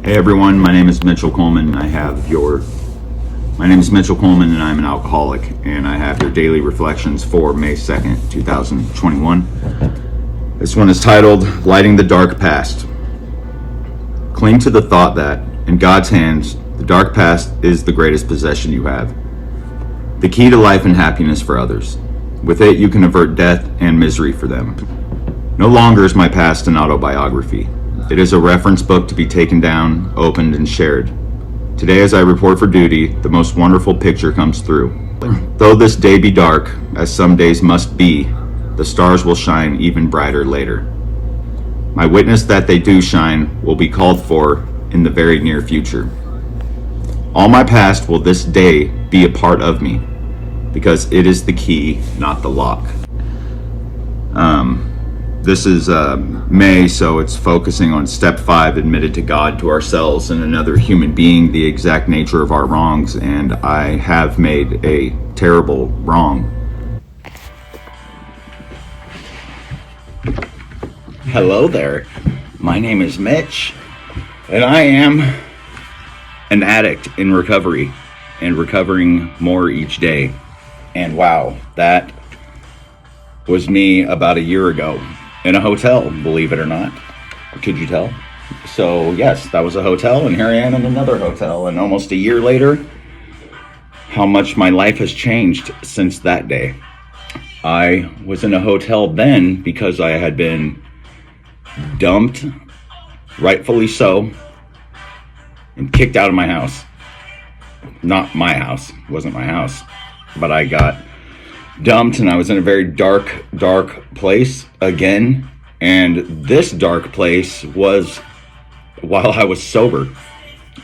Hey everyone, my name is Mitchell Coleman. My name is Mitchell Coleman and I'm an alcoholic, and I have your daily reflections for May 2nd, 2021. This one is titled, Lighting the Dark Past. Cling to the thought that, in God's hands, the dark past is the greatest possession you have. The key to life and happiness for others. With it, you can avert death and misery for them. No longer is my past an autobiography. It is a reference book to be taken down, opened, and shared. Today, as I report for duty, the most wonderful picture comes through. Though this day be dark, as some days must be, the stars will shine even brighter later. My witness that they do shine will be called for in the very near future. All my past will this day be a part of me, because it is the key, not the lock. This is May, so it's focusing on step 5, admitted to God, to ourselves, and another human being the exact nature of our wrongs, and I have made a terrible wrong. Hello there, my name is Mitch, and I am an addict in recovery, and recovering more each day. And wow, that was me about a year ago. In a hotel, believe it or not. Could you tell? So yes, that was a hotel, and here I am in another hotel, and almost a year later, how much my life has changed since that day. I was in a hotel then because I had been dumped, rightfully so, and kicked out of my house. Not my house, it wasn't my house, but I got dumped, and I was in a very dark place again. And this dark place was while I was sober,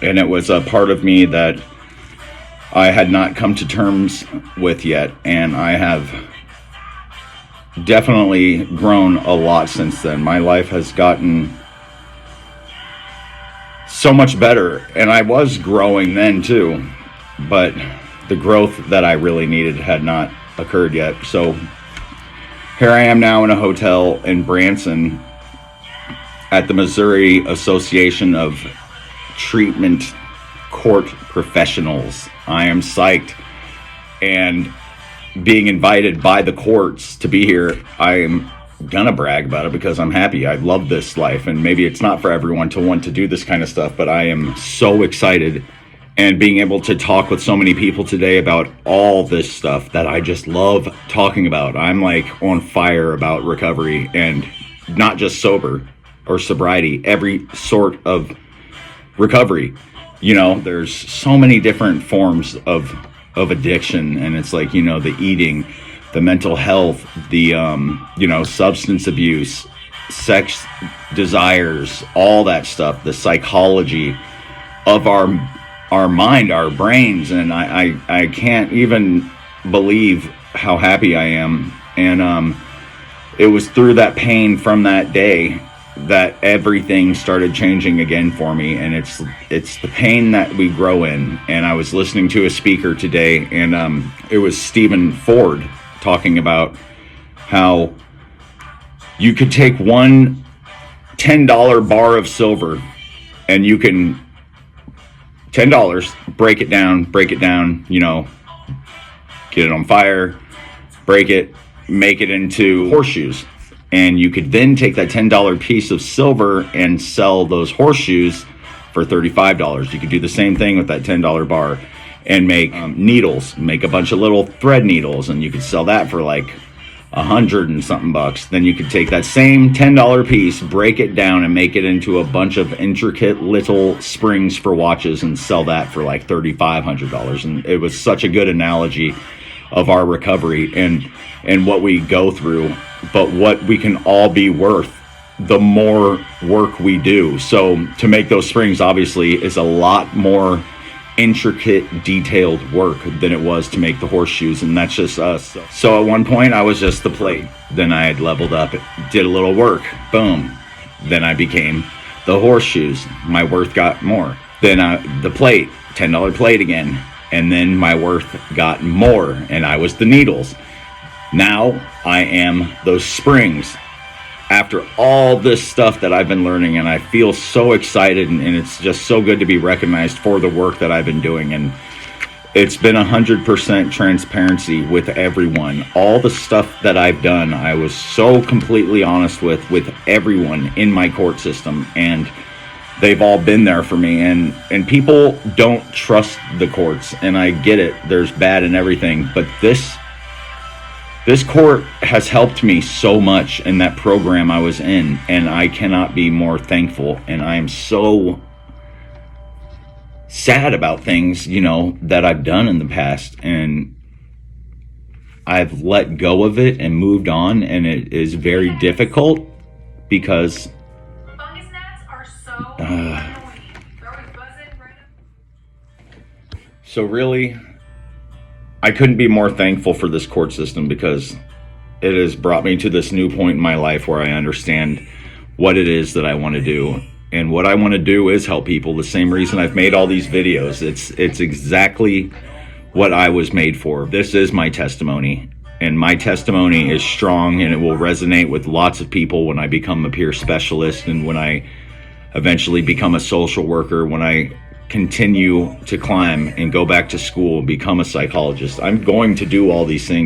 and it was a part of me that I had not come to terms with yet, and I have definitely grown a lot since then. My life has gotten so much better, and I was growing then too, but the growth that I really needed had not occurred yet. So here I am now in a hotel in Branson at the Missouri Association of Treatment Court Professionals. I am psyched and being invited by the courts to be here. I am gonna brag about it because I'm happy. I love this life, and maybe it's not for everyone to want to do this kind of stuff, but I am so excited. And being able to talk with so many people today about all this stuff that I just love talking about. I'm like on fire about recovery, and not just sober or sobriety, every sort of recovery. You know, there's so many different forms of addiction, and it's like, you know, the eating, the mental health, the, substance abuse, sex desires, all that stuff, the psychology of our mind, our brains, and I can't even believe how happy I am. And it was through that pain from that day that everything started changing again for me, and it's the pain that we grow in. And I was listening to a speaker today, and it was Stephen Ford talking about how you could take one $10 bar of silver, and you can $10, break it down, get it on fire, break it, make it into horseshoes. And you could then take that $10 piece of silver and sell those horseshoes for $35. You could do the same thing with that $10 bar and make needles, make a bunch of little thread needles, and you could sell that for like $100 and something bucks. Then you could take that same $10 piece, break it down, and make it into a bunch of intricate little springs for watches and sell that for like $3,500. And it was such a good analogy of our recovery and what we go through, but what we can all be worth the more work we do. So to make those springs obviously is a lot more intricate, detailed work than it was to make the horseshoes, and that's just us. So at one point I was just the plate, then I had leveled up, did a little work, boom, then I became the horseshoes, my worth got more. Then the plate, $10 plate again, and then my worth got more, and I was the needles. Now I am those springs. after all this stuff that I've been learning, and I feel so excited, and it's just so good to be recognized for the work that I've been doing. And it's been 100% transparency with everyone. All the stuff that I've done, I was so completely honest with everyone in my court system, and they've all been there for me. And people don't trust the courts, and I get it. There's bad in everything, but this court has helped me so much in that program I was in, and I cannot be more thankful. And I am so sad about things, that I've done in the past, and I've let go of it and moved on, and it is very difficult because so really I couldn't be more thankful for this court system, because it has brought me to this new point in my life where I understand what it is that I want to do. And what I want to do is help people. The same reason I've made all these videos. It's exactly what I was made for. This is my testimony. And my testimony is strong, and it will resonate with lots of people when I become a peer specialist, and when I eventually become a social worker, when I continue to climb and go back to school and become a psychologist. I'm going to do all these things.